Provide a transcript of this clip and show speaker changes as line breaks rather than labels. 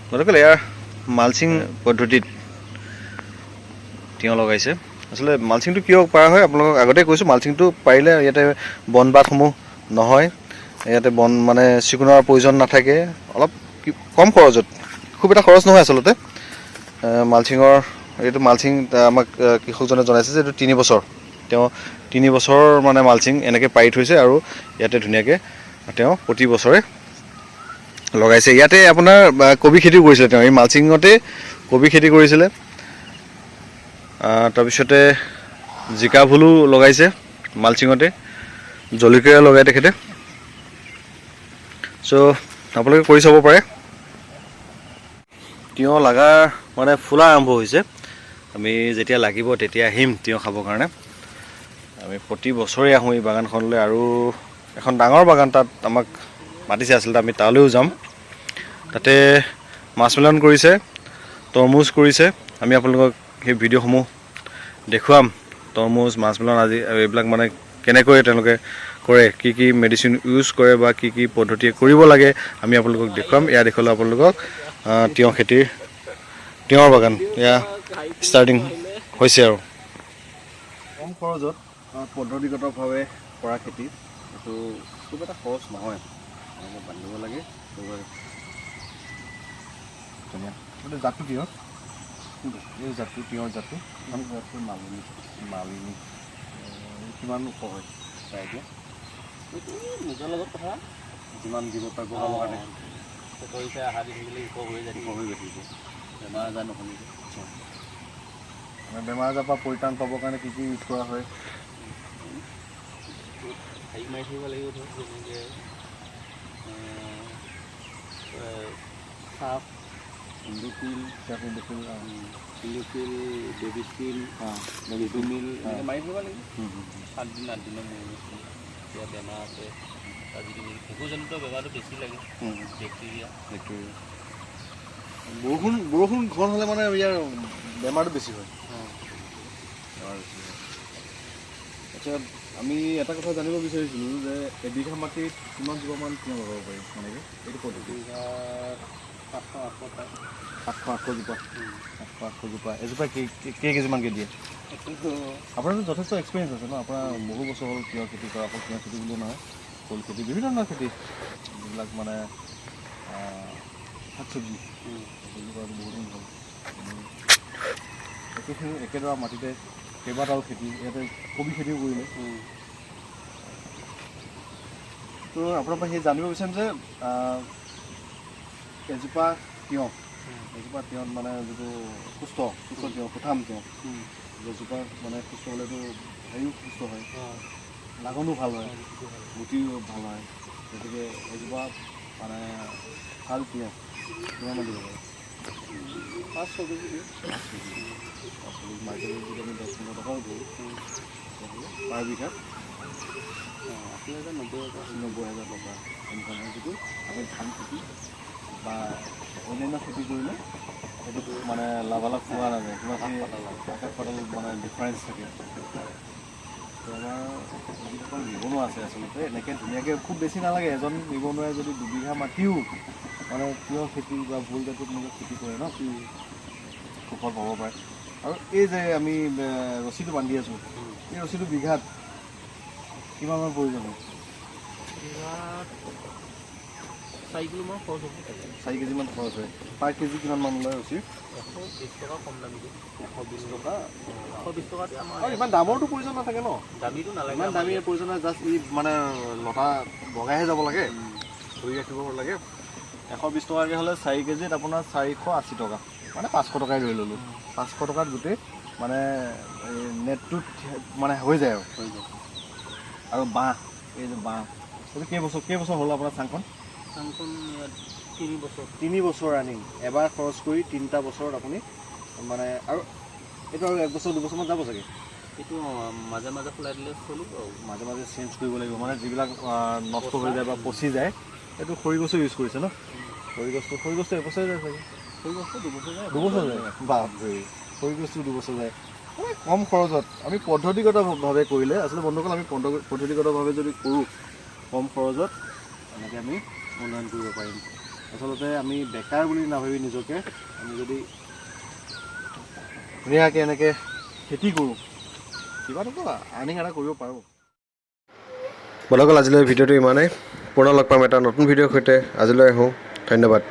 বন্ধুসকল ইয়াৰ মালচিং পদ্ধতিত তিয়ঁহ লগাইছে আচলতে মালচিংটো কিয় কৰা হয় আপোনালোকক আগতে কৈছোঁ মালচিংটো পাৰিলে ইয়াতে বন বাতসমূহ নহয় ইয়াতে বন মানে চিকুণাৰ প্ৰয়োজন নাথাকে অলপ কম খৰচত খুব এটা খৰচ নহয় আচলতে মালচিঙৰ এইটো মালচিং আমাক কৃষকজনে জনাইছে যে এইটো 3 বছৰ তেওঁ 3 বছৰ মানে মালচিং এনেকৈ পাৰি থৈছে আৰু ইয়াতে ধুনীয়াকৈ তেওঁ প্ৰতি বছৰে লগাইছে ইয়াতে আপোনাৰ কবি খেতিও কৰিছিলে তেওঁ এই মালচিঙতে কবি খেতি কৰিছিলে তাৰপিছতে জিকা ভোলো লগাইছে মালচিঙতে জলকীয়া লগাই তেখেতে চ' আপোনালোকে কৰি চাব পাৰে তিয়ঁহ লগা মানে ফুলা আৰম্ভ হৈছে আমি যেতিয়া লাগিব তেতিয়া আহিম তিয়ঁহ খাবৰ কাৰণে আমি প্ৰতি বছৰে আহোঁ এই বাগানখনলৈ আৰু এখন ডাঙৰ বাগান তাত আমাক মাতিছে আচলতে আমি তালৈও যাম তাতে মাছ মেলন কৰিছে তৰমুজ কৰিছে আমি আপোনালোকক সেই ভিডিঅ'সমূহ দেখুৱাম তৰমুজ মাছ মেলন আদি এইবিলাক মানে কেনেকৈ তেওঁলোকে কৰে কি কি মেডিচিন ইউজ কৰে বা কি কি পদ্ধতিয়ে কৰিব লাগে আমি আপোনালোকক দেখুৱাম এয়া দেখুৱালে আপোনালোকক তিয়ঁহ খেতিৰ তিয়ঁহৰ বাগান এয়া ষ্টাৰ্টিং হৈছে আৰু কম খৰচত পদ্ধতিগতভাৱে কৰা খেতি এইটো খুব এটা খৰচ নহয় বান্ধিব লাগে ধুনীয়া এইটো জাতটো তিয়ঁহ এই জাতটো তিয়ঁহৰ জাতটো মালিনী কিমান ওখ হয় চাই এতিয়া এইটো নিজৰ লগত কথা যিমান দিব পাৰিব কাৰণে কৰিছে আহা দি থাকিলে ওখ হৈ যায় ওখ হৈ গঠিব বেমাৰ আজাৰ নহ'লে বেমাৰ আজাৰ পৰা পৰিত্ৰাণ পাবৰ কাৰণে কি কি ইউজ কৰা হয় হেৰি মাৰি থাকিব লাগিব ধৰক যেনেকৈ চাফ ইণ্ডোফিল ইণ্ডোফিল বেবিষ্টিল লিডোমিল এনেকৈ মাৰি থাকিব লাগিব 7 দিন 8 দিনৰ মূৰে এতিয়া বেমাৰ আছে আজিকালি ভেকুজনিত বেমাৰটো বেছি লাগে বেক্টেৰিয়া বৰষুণ ঘন হ'লে মানে ইয়াৰ বেমাৰটো বেছি হয় আচ্ছা আমি এটা কথা জানিব বিচাৰিছিলোঁ যে এবিঘা মাটিত কিমান জোপামান তিয়ঁহ লগাব পাৰি মানে এইটো পদ্ধতি 700-800 জোপা এজোপা কেই কেজিমানকৈ দিয়ে আপোনাৰতো যথেষ্ট এক্সপিৰিয়েঞ্চ আছে ন আপোনাৰ বহু বছৰ হ'ল তিয়ঁহ খেতি কৰা অকল তিয়ঁহ খেতি বুলিয়ে নহয় ফুল খেতি বিভিন্ন ধৰণৰ খেতি যিবিলাক মানে শাক চব্জি চব্জি কৰাটো বহুত দিন হ'ল একেডৰা মাটিতে কেইবাটাও খেতি ইয়াতে কবি খেতিও কৰিলে তো আপোনাৰ পৰা সেই জানিব বিচাৰিম যে এজোপা তিয়ঁহ মানে যিটো সুস্থ তিয়ঁহ প্ৰথম তিয়ঁহ এজোপা মানে সুস্থ হ'লেতো হেৰিও সুস্থ হয় লাগনো ভাল হয় গুটিও ভাল হয় গতিকে এজোপা মানে ভাল তিয়ঁহ কিমান দিব পাৰে 5-6 কেজি মাৰ্কেটত যদি আমি 10-15 টকাও দিওঁ পাৰ বিঘাত 80,000-90,000 টকা ইনকাম হয় যিটো আমি ধান খেতি বা অন্যান্য খেতি কৰিলে সেইটো মানে লাভালাভ পোৱা নাযায় কিমানখিনি আকাশ পাতাল মানে ডিফাৰেঞ্চ থাকে তো আমাৰ যিসকল নিবনুৱা আছে আচলতে এনেকৈ ধুনীয়াকৈ খুব বেছি নালাগে এজন নিবনুৱাই যদি 2 বিঘা মাটিও মানে তিয়ঁহ খেতি বা ভোল জাতীয় তেনেকৈ খেতি কৰে ন সুফল পাব পাৰে আৰু এই যে আমি ৰছীটো বান্ধি আছোঁ এই ৰছীটো বিঘাত কিমানমান প্ৰয়োজন হয় 4 কিলোমান খৰচ হ'ব 4 কেজিমান খৰচ হয় পাৰ কেজি কিমানমান লয় ৰছী 120 টকা কম দামীটো 120 টকা 120 টকাতে আমাৰ ইমান দামৰটো প্ৰয়োজন নাথাকে ন দামীটো নালাগে ইমান দামী প্ৰয়োজন নাই জাষ্ট ই মানে লতা বগাইহে যাব লাগে ধৰি ৰাখিব লাগে 120 টকাকৈ হ'লে 4 কেজিত আপোনাৰ 480 টকা মানে 500 টকাই ধৰি ল'লোঁ 500 টকাত গোটেই মানে নেটটোত মানে হৈ যায় আৰু বাঁহ এই যে বাঁহ এইটো কেইবছৰ হ'ল আপোনাৰ চাংখন 3 বছৰ ৰানিং এবাৰ খৰচ কৰি 3টা বছৰত আপুনি মানে আৰু এইটো আৰু 1 বছৰ 2 বছৰমান যাব চাগে এইটো মাজে মাজে খোলাই দিলে চলিব মাজে মাজে চেঞ্জ কৰিব লাগিব মানে যিবিলাক নষ্ট হৈ যায় বা পচি যায় এইটো খৰি গছো ইউজ কৰিছে ন খৰি গছটো এবছৰ যায় চাগে খৰি গছটো 2 বছৰ যায় বাপৰে খৰি গছটো 2 বছৰ যায় মানে কম খৰচত আমি পদ্ধতিগতভাৱে কৰিলে আচলতে বন্ধুসকল আমি পদ্ধতিগতভাৱে যদি কৰোঁ কম খৰচত এনেকৈ আমি উন্নয়ন কৰিব পাৰিম আচলতে আমি বেকাৰ বুলি নাভাবি নিজকে আমি যদি ধুনীয়াকৈ এনেকৈ খেতি কৰোঁ কিবা এটা আৰ্নিং এটা কৰিব পাৰোঁ। বন্ধুসকল আজিলৈ ভিডিঅ'টো ইমানেই। পুনৰ লগ পাম এটা নতুন ভিডিঅ'ৰ সৈতে। আজিলৈ আহোঁ, ধন্যবাদ।